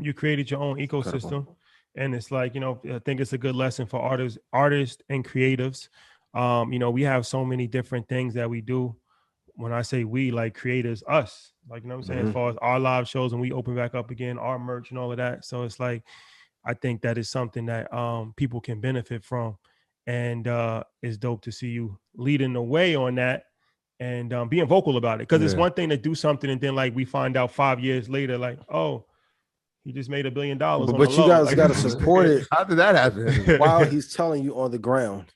You created your own ecosystem. And it's like, I think it's a good lesson for artists and creatives. We have so many different things that we do. When I say we, like creators, us, like, what I'm saying, as far as our live shows and we open back up again, our merch and all of that. So it's like, I think that is something that people can benefit from. And it's dope to see you leading the way on that and being vocal about it. Because it's one thing to do something and then like we find out 5 years later, like, oh, he just made $1 billion. But you guys got to support it. How did that happen? While he's telling you on the ground,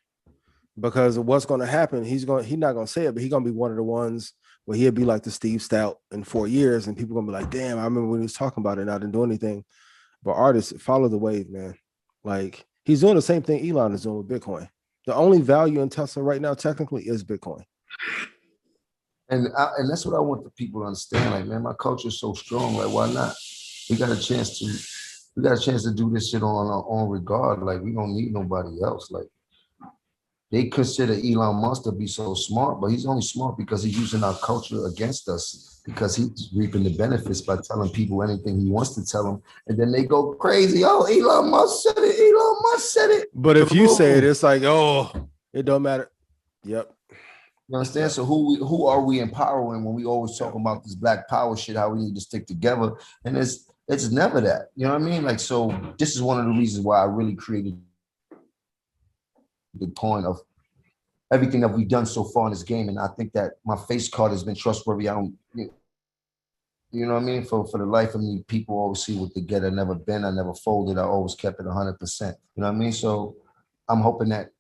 because what's going to happen, he's not going to say it, but he's going to be one of the ones where he'll be like the Steve Stout in 4 years, and people are going to be like, damn, I remember when he was talking about it and I didn't do anything. But artists, follow the wave, man. Like, he's doing the same thing Elon is doing with Bitcoin. The only value in Tesla right now, technically, is Bitcoin. And that's what I want the people to understand. Like, man, my culture is so strong. Like, why not? We got a chance to do this shit on our own regard. Like, we don't need nobody else. Like, they consider Elon Musk to be so smart, but he's only smart because he's using our culture against us, because he's reaping the benefits by telling people anything he wants to tell them. And then they go crazy. Oh, Elon Musk said it. Elon Musk said it. But if you say it, it's like, oh, it don't matter. Yep. You understand? So who are we empowering when we always talk about this black power shit, how we need to stick together? And it's never that. You know what I mean? Like, so this is one of the reasons why I really created the point of everything that we've done so far in this game. And I think that my face card has been trustworthy. I don't, you know what I mean? For the life of me, people always see what they get. I never been, I never folded. I always kept it 100%. You know what I mean? So I'm hoping that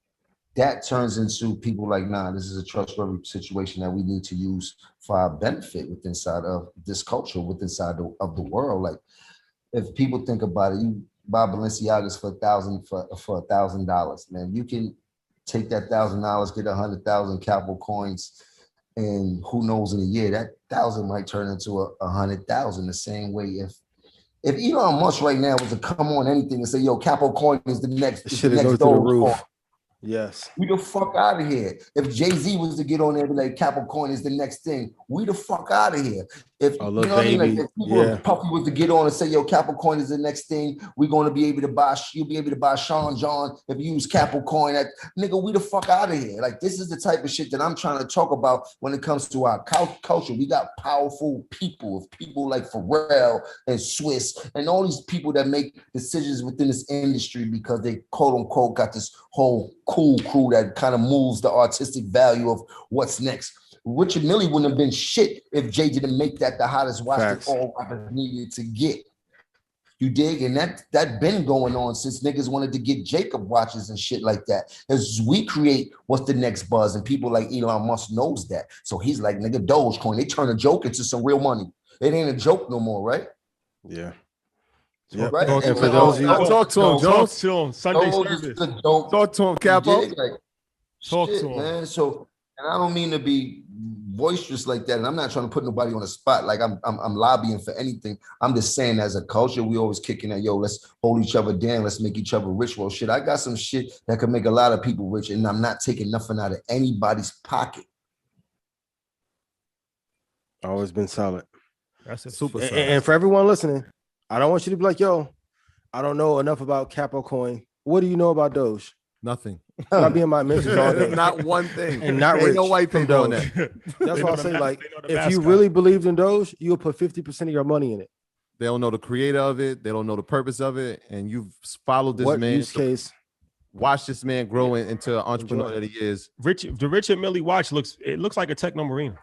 turns into people like, nah, this is a trustworthy situation that we need to use for our benefit within inside of this culture, within inside of the world. Like, if people think about it, you buy Balenciagas for $1,000, man. You can take that $1,000, get 100,000 capital coins, and who knows, in a year that 1,000 might turn into 100,000. The same way, if Elon Musk right now was to come on anything and say, yo, capital coin is the next, shit is going through the roof. Yes. We the fuck out of here. If Jay-Z was to get on there and be like, Capital Coin is the next thing, we the fuck out of here. If you know what I mean, like, if people, if Puffy was to get on and say, yo, Capital Coin is the next thing, we're going to be able to buy, you'll be able to buy Sean John if you use Capital Coin. That nigga, we the fuck out of here. Like, this is the type of shit that I'm trying to talk about when it comes to our culture. We got powerful people like Pharrell and Swiss and all these people that make decisions within this industry because they quote unquote got this whole cool crew that kind of moves the artistic value of what's next. Richard Mille wouldn't have been shit if Jay didn't make that the hottest watch that all rappers needed to get. You dig? And that been going on since niggas wanted to get Jacob watches and shit like that. As we create what's the next buzz, and people like Elon Musk knows that. So he's like, nigga, Dogecoin. They turn a joke into some real money. It ain't a joke no more, right? Yeah. Yep. Right. And for those of you, talk to him, Jones. To him. Sunday service. Talk to him, Capo. Like, talk to him, man. So, and I don't mean to be boisterous like that, and I'm not trying to put nobody on the spot. Like I'm lobbying for anything. I'm just saying, as a culture, we always kicking at, yo, let's hold each other down, let's make each other rich. Well, shit, I got some shit that could make a lot of people rich, and I'm not taking nothing out of anybody's pocket. Always been solid. That's a super. And for everyone listening, I don't want you to be like, yo, I don't know enough about Capo Coin. What do you know about Doge? Nothing. I'll be in my mentions all day. Not one thing. And not Ain't rich no white from people on Doge. that. That's why I say, like, if you really believed in Doge, you'll put 50% of your money in it. They don't know the creator of it. They don't know the purpose of it. And you've followed this what man. Use case? Watch this man grow into an entrepreneur that he is. The Richard Mille watch looks like a Techno Marine.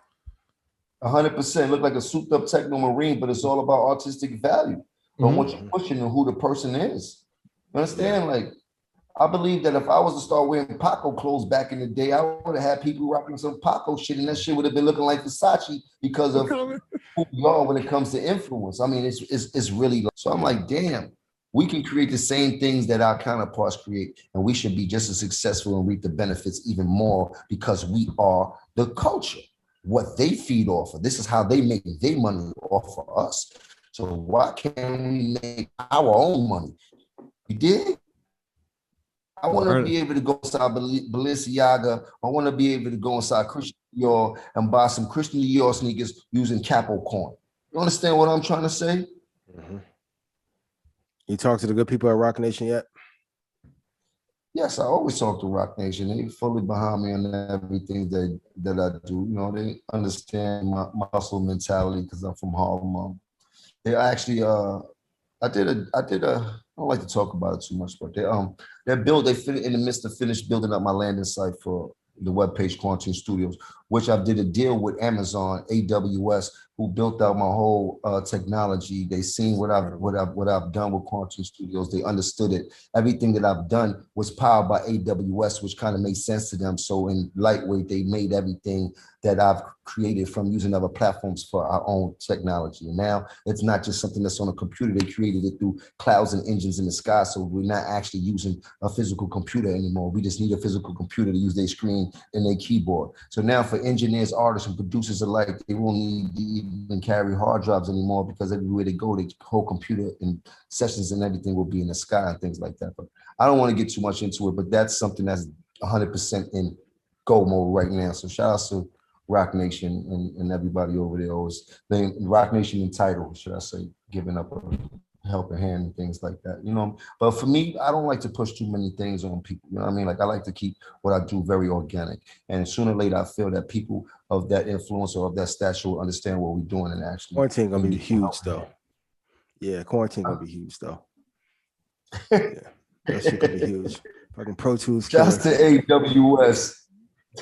100% look like a souped up Techno Marine, but it's all about artistic value. But what you're pushing and who the person is. You understand? Like, I believe that if I was to start wearing Paco clothes back in the day, I would have had people rocking some Paco shit, and that shit would have been looking like Versace because of who we are when it comes to influence. I mean, it's really so. I'm like, damn, we can create the same things that our counterparts create, and we should be just as successful and reap the benefits even more because we are the culture. What they feed off of. This is how they make their money off of us. So why can't we make our own money? You did? I want to be able to go inside Balenciaga. I want to be able to go inside Christian Dior and buy some Christian Dior sneakers using Capo Coin. You understand what I'm trying to say? You talk to the good people at Rock Nation yet? Yes, I always talk to Rock Nation. They fully behind me on everything that I do. You know, they understand my hustle mentality because I'm from Harlem. They actually, I don't like to talk about it too much, but they in the midst of finished building up my landing site for the webpage Quarantine Studios, which I did a deal with Amazon, AWS, who built out my whole technology. They seen what I've done with Quarantine Studios. They understood it. Everything that I've done was powered by AWS, which kind of made sense to them. So in lightweight, they made everything that I've created from using other platforms for our own technology. And now it's not just something that's on a computer. They created it through clouds and engines in the sky. So we're not actually using a physical computer anymore. We just need a physical computer to use their screen and their keyboard. So now for engineers, artists, and producers alike, they won't need to even carry hard drives anymore because everywhere they go, the whole computer and sessions and everything will be in the sky and things like that. But I don't want to get too much into it, but that's something that's 100% in go mode right now. So shout out to Rock Nation and everybody over there. Always Rock Nation entitled, should I say, giving up a helping hand and things like that, you know. But for me, I don't like to push too many things on people. You know what I mean? Like I like to keep what I do very organic. And sooner or later, I feel that people of that influence or of that stature will understand what we're doing and actually. Quarantine gonna be huge though. Yeah, quarantine gonna be huge though. Yeah, that shit gonna be huge. Fucking Pro Tools. Just to AWS.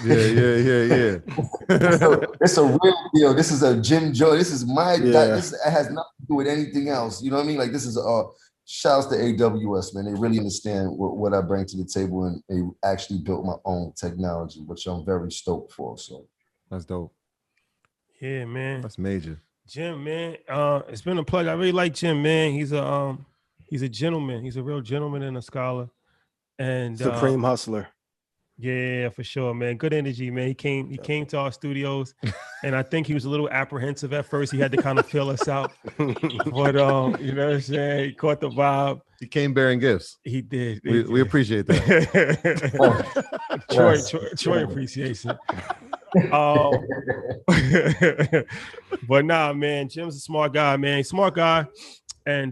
Yeah. It's a real deal. This is a Jim Joe. This is my. This has nothing to do with anything else. You know what I mean? Like this is shouts to AWS, man. They really understand what I bring to the table, and they actually built my own technology, which I'm very stoked for. So that's dope. Yeah, man. That's major. Jim, man. It's been a pleasure. I really like Jim, man. He's a gentleman. He's a real gentleman and a scholar, and supreme hustler. Yeah, for sure, man. Good energy, man. He came to our studios, and I think he was a little apprehensive at first. He had to kind of feel us out, but you know what I'm saying? He caught the vibe. He came bearing gifts. He did. We appreciate that. Troy appreciates it. But nah, man. Jim's a smart guy, man. Smart guy, and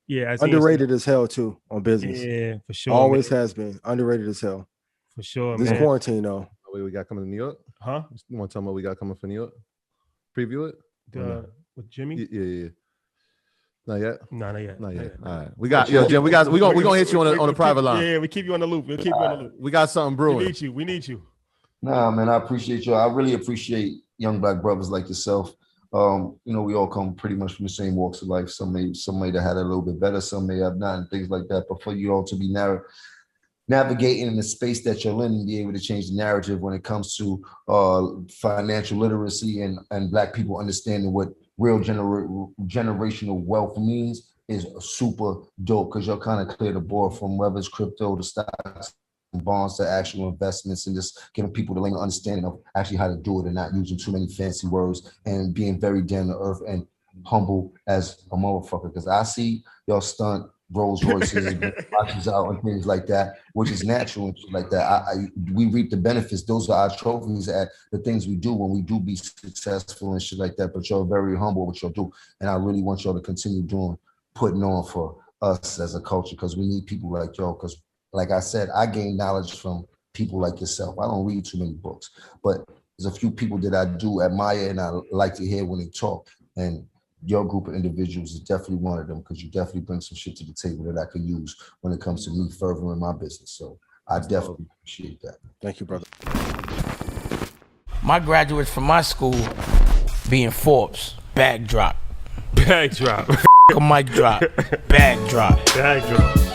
yeah, underrated as hell too on business. Yeah, for sure. Always has been underrated as hell. For sure, this man. Quarantine though. What we got coming to New York? Huh? You want to tell me what we got coming for New York? Preview it? With Jimmy? Yeah. Not yet. No, not yet. Not yet. All right. We got Jim. We're gonna hit you on the private line. Yeah, we keep you on the loop. We'll keep you on the loop. We got something brewing. We need you. Nah, man, I appreciate you. I really appreciate young black brothers like yourself. You know, we all come pretty much from the same walks of life. Some may have had it a little bit better, some may have not, and things like that. But for you all to be navigating in the space that you're in and be able to change the narrative when it comes to financial literacy and black people understanding what real generational wealth means is super dope, because you'll kind of clear the board from whether it's crypto to stocks and bonds to actual investments, and just giving people the language understanding of actually how to do it and not using too many fancy words and being very down to earth and humble as a motherfucker. Because I see y'all stunt Rolls Royces and watches out and things like that, which is natural and shit like that. We reap the benefits. Those are our trophies at the things we do when we do be successful and shit like that. But y'all very humble what y'all do, and I really want y'all to continue putting on for us as a culture, because we need people like y'all. Because like I said, I gain knowledge from people like yourself. I don't read too many books, but there's a few people that I do admire and I like to hear when they talk, and your group of individuals is definitely one of them, because you definitely bring some shit to the table that I can use when it comes to me furthering my business. So I definitely appreciate that. Thank you, brother. My graduates from my school being Forbes, bag drop. Bag drop. A mic drop, bag drop. Bag drop.